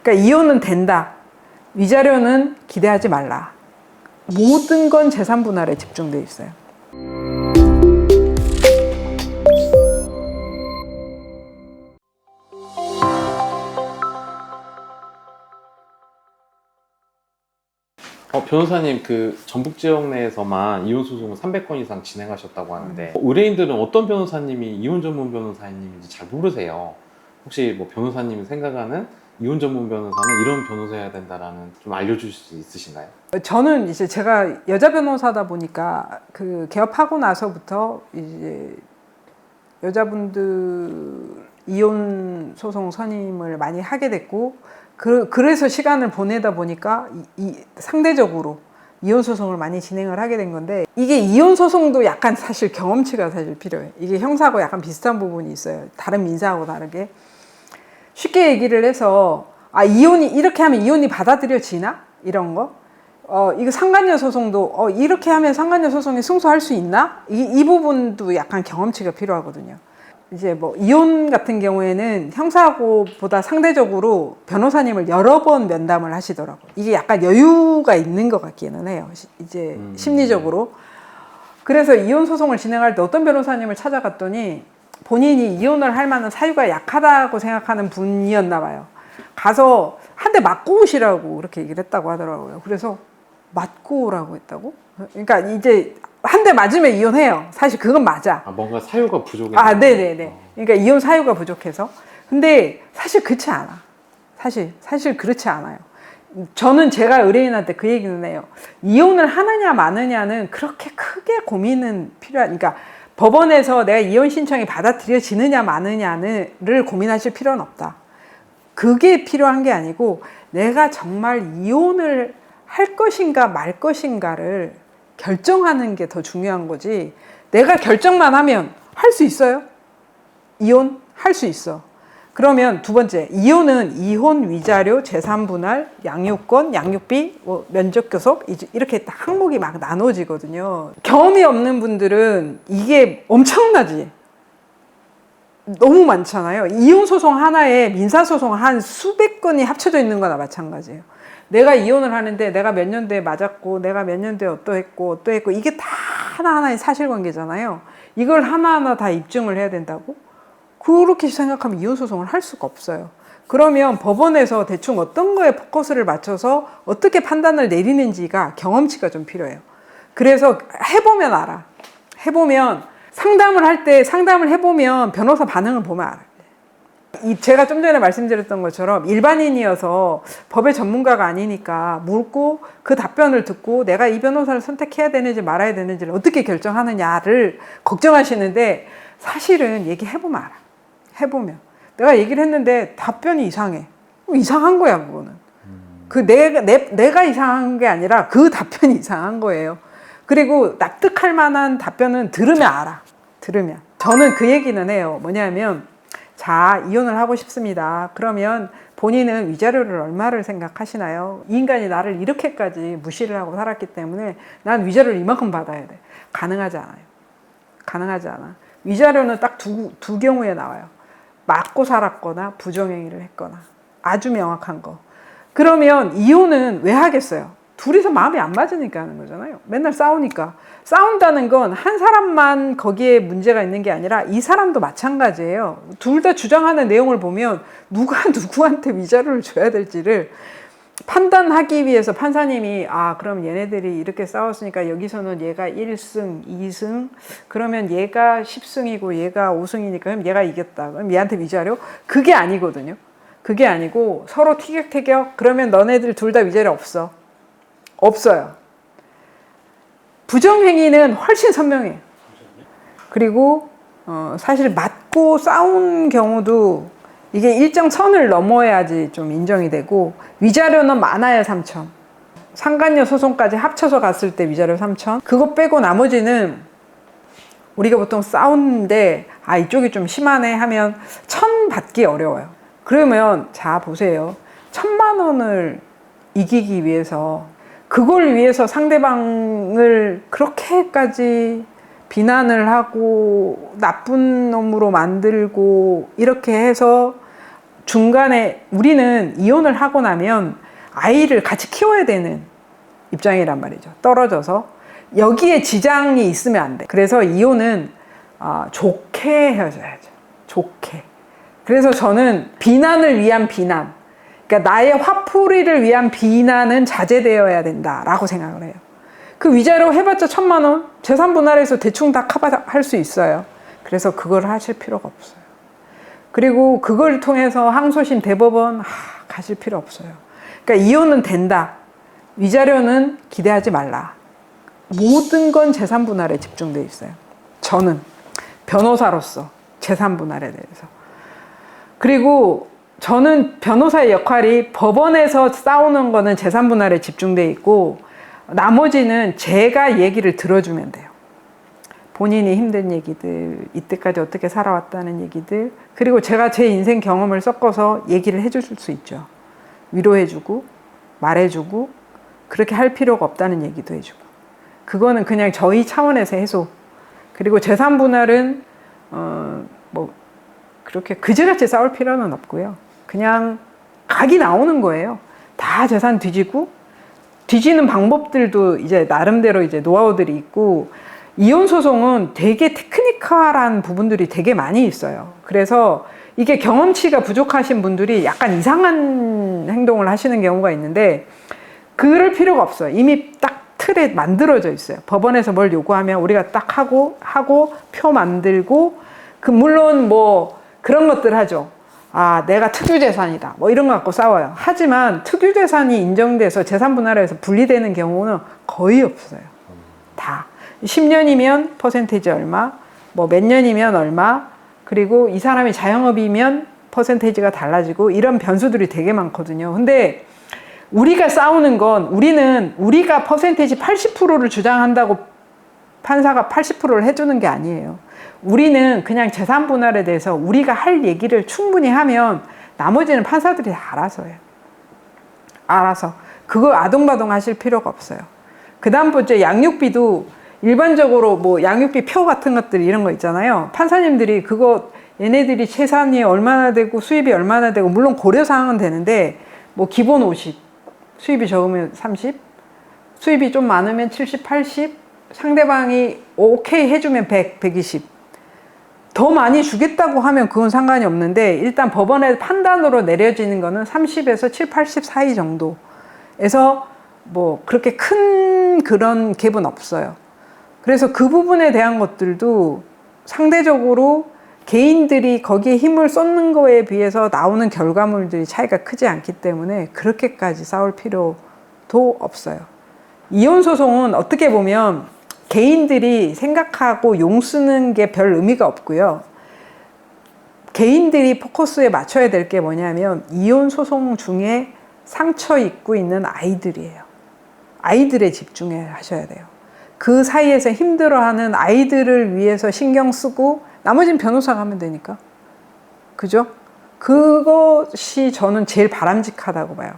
그러니까 이혼은 된다. 위자료는 기대하지 말라. 모든 건 재산 분할에 집중돼 있어요. 변호사님, 그 전북 지역 내에서만 이혼 소송을 300건 이상 진행하셨다고 하는데 의뢰인들은 어떤 변호사님이 이혼 전문 변호사님인지 잘 모르세요. 혹시 뭐 변호사님이 생각하는 이혼 전문 변호사는 이런 변호사여야 된다라는 좀 알려주실 수 있으신가요? 저는 이제 제가 여자 변호사다 보니까 그 개업하고 나서부터 이제 여자분들 이혼 소송 선임을 많이 하게 됐고, 그래서 시간을 보내다 보니까 상대적으로 이혼 소송을 많이 진행을 하게 된 건데, 이게 이혼 소송도 약간 사실 경험치가 사실 필요해요. 이게 형사하고 약간 비슷한 부분이 있어요. 다른 민사하고 다르게. 쉽게 얘기를 해서 이혼이 이렇게 하면 이혼이 받아들여지나? 이런 거. 이거 상간녀 소송도 이렇게 하면 상간녀 소송에 승소할 수 있나? 이 부분도 약간 경험치가 필요하거든요. 이제 뭐 이혼 같은 경우에는 형사하고보다 상대적으로 변호사님을 여러 번 면담을 하시더라고요. 이게 약간 여유가 있는 것 같기는 해요. 이제 심리적으로. 그래서 이혼 소송을 진행할 때 어떤 변호사님을 찾아갔더니 본인이 이혼을 할 만한 사유가 약하다고 생각하는 분이었나 봐요. 가서 한 대 맞고 오시라고 그렇게 얘기를 했다고 하더라고요. 그래서 맞고 오라고 했다고? 그러니까 이제 한 대 맞으면 이혼해요. 사실 그건 맞아. 뭔가 사유가 부족해서. 네네네. 그러니까 이혼 사유가 부족해서. 근데 사실 그렇지 않아. 사실 그렇지 않아요. 저는 제가 의뢰인한테 그 얘기는 해요. 이혼을 하느냐 마느냐는 그렇게 크게 고민은 그러니까 법원에서 내가 이혼 신청이 받아들여지느냐 마느냐를 고민하실 필요는 없다. 그게 필요한 게 아니고 내가 정말 이혼을 할 것인가 말 것인가를 결정하는 게 더 중요한 거지. 내가 결정만 하면 할 수 있어요? 이혼 할 수 있어. 그러면 두 번째, 이혼은 이혼, 위자료, 재산분할, 양육권, 양육비, 면접교섭 이렇게 항목이 막 나눠지거든요. 경험이 없는 분들은 이게 엄청나지. 너무 많잖아요. 이혼 소송 하나에 민사 소송 한 수백 건이 합쳐져 있는 거나 마찬가지예요. 내가 이혼을 하는데 내가 몇 년도에 맞았고 내가 몇 년도에 어떠했고 이게 다 하나하나의 사실관계잖아요. 이걸 하나하나 다 입증을 해야 된다고? 그렇게 생각하면 이혼 소송을 할 수가 없어요. 그러면 법원에서 대충 어떤 거에 포커스를 맞춰서 어떻게 판단을 내리는지가 경험치가 좀 필요해요. 그래서 해보면 알아. 해보면 상담을 해보면 변호사 반응을 보면 알아요. 제가 좀 전에 말씀드렸던 것처럼 일반인이어서 법의 전문가가 아니니까 묻고 그 답변을 듣고 내가 이 변호사를 선택해야 되는지 말아야 되는지를 어떻게 결정하느냐를 걱정하시는데, 사실은 얘기해보면 알아. 해보면. 내가 얘기를 했는데 답변이 이상해. 이상한 거야, 그거는. 내가 이상한 게 아니라 그 답변이 이상한 거예요. 그리고 납득할 만한 답변은 들으면 알아. 들으면. 저는 그 얘기는 해요. 뭐냐면, 자, 이혼을 하고 싶습니다. 그러면 본인은 위자료를 얼마를 생각하시나요? 이 인간이 나를 이렇게까지 무시를 하고 살았기 때문에 난 위자료를 이만큼 받아야 돼. 가능하지 않아요. 가능하지 않아. 위자료는 딱 두 경우에 나와요. 맞고 살았거나 부정행위를 했거나. 아주 명확한 거. 그러면 이혼은 왜 하겠어요? 둘이서 마음이 안 맞으니까 하는 거잖아요. 맨날 싸우니까. 싸운다는 건 한 사람만 거기에 문제가 있는 게 아니라 이 사람도 마찬가지예요. 둘 다 주장하는 내용을 보면 누가 누구한테 위자료를 줘야 될지를 판단하기 위해서 판사님이 그럼 얘네들이 이렇게 싸웠으니까 여기서는 얘가 1승, 2승, 그러면 얘가 10승이고 얘가 5승이니까 그럼 얘가 이겼다. 그럼 얘한테 위자료? 그게 아니거든요. 그게 아니고 서로 티격태격, 그러면 너네들 둘 다 위자료 없어. 없어요. 부정행위는 훨씬 선명해요. 그리고 사실 맞고 싸운 경우도 이게 일정 선을 넘어야지 좀 인정이 되고, 위자료는 많아야 3천. 상간녀 소송까지 합쳐서 갔을 때 위자료 3천. 그거 빼고 나머지는 우리가 보통 싸우는데 이쪽이 좀 심하네 하면 1,000 받기 어려워요. 그러면 자 보세요. 1,000만 원을 이기기 위해서, 그걸 위해서 상대방을 그렇게까지 비난을 하고 나쁜 놈으로 만들고 이렇게 해서 중간에 우리는 이혼을 하고 나면 아이를 같이 키워야 되는 입장이란 말이죠. 떨어져서 여기에 지장이 있으면 안 돼. 그래서 이혼은 좋게 헤어져야죠. 좋게. 그래서 저는 비난을 위한 비난, 그러니까 나의 화풀이를 위한 비난은 자제되어야 된다라고 생각을 해요. 그 위자료 해봤자 1,000만 원, 재산 분할해서 대충 다 커버할 수 있어요. 그래서 그걸 하실 필요가 없어요. 그리고 그걸 통해서 항소심 대법원 가실 필요 없어요. 그러니까 이혼은 된다. 위자료는 기대하지 말라. 모든 건 재산 분할에 집중되어 있어요. 저는 변호사로서 재산 분할에 대해서. 그리고 저는 변호사의 역할이 법원에서 싸우는 거는 재산 분할에 집중되어 있고 나머지는 제가 얘기를 들어주면 돼요. 본인이 힘든 얘기들, 이때까지 어떻게 살아왔다는 얘기들, 그리고 제가 제 인생 경험을 섞어서 얘기를 해줄 수 있죠. 위로해주고 말해주고 그렇게 할 필요가 없다는 얘기도 해주고, 그거는 그냥 저희 차원에서 해소. 그리고 재산 분할은 뭐 그렇게 그지같이 싸울 필요는 없고요. 그냥 각이 나오는 거예요. 다 재산 뒤지는 방법들도 이제 나름대로 이제 노하우들이 있고, 이혼 소송은 되게 테크니컬한 부분들이 되게 많이 있어요. 그래서 이게 경험치가 부족하신 분들이 약간 이상한 행동을 하시는 경우가 있는데 그럴 필요가 없어요. 이미 딱 틀에 만들어져 있어요. 법원에서 뭘 요구하면 우리가 딱 하고 표 만들고, 물론 뭐 그런 것들 하죠. 내가 특유재산이다. 뭐 이런 거 갖고 싸워요. 하지만 특유재산이 인정돼서 재산 분할에서 분리되는 경우는 거의 없어요. 다. 10년이면 퍼센테이지 얼마, 뭐 몇 년이면 얼마, 그리고 이 사람이 자영업이면 퍼센테이지가 달라지고 이런 변수들이 되게 많거든요. 근데 우리가 싸우는 건 우리가 퍼센테이지 80%를 주장한다고 판사가 80%를 해주는 게 아니에요. 우리는 그냥 재산 분할에 대해서 우리가 할 얘기를 충분히 하면 나머지는 판사들이 알아서 해요. 알아서. 그거 아동바동 하실 필요가 없어요. 그 다음 번째, 양육비도 일반적으로 뭐 양육비 표 같은 것들 이런 거 있잖아요. 판사님들이 그거 얘네들이 재산이 얼마나 되고 수입이 얼마나 되고, 물론 고려사항은 되는데 뭐 기본 50, 수입이 적으면 30, 수입이 좀 많으면 70, 80, 상대방이 오케이 해주면 100, 120. 더 많이 주겠다고 하면 그건 상관이 없는데 일단 법원의 판단으로 내려지는 거는 30에서 7, 80 사이 정도에서 뭐 그렇게 큰 그런 갭은 없어요. 그래서 그 부분에 대한 것들도 상대적으로 개인들이 거기에 힘을 쏟는 거에 비해서 나오는 결과물들이 차이가 크지 않기 때문에 그렇게까지 싸울 필요도 없어요. 이혼소송은 어떻게 보면 개인들이 생각하고 용 쓰는 게 별 의미가 없고요. 개인들이 포커스에 맞춰야 될 게 뭐냐면 이혼소송 중에 상처 입고 있는 아이들이에요. 아이들에 집중해 하셔야 돼요. 그 사이에서 힘들어하는 아이들을 위해서 신경 쓰고 나머지는 변호사가 하면 되니까. 그죠? 그것이 저는 제일 바람직하다고 봐요.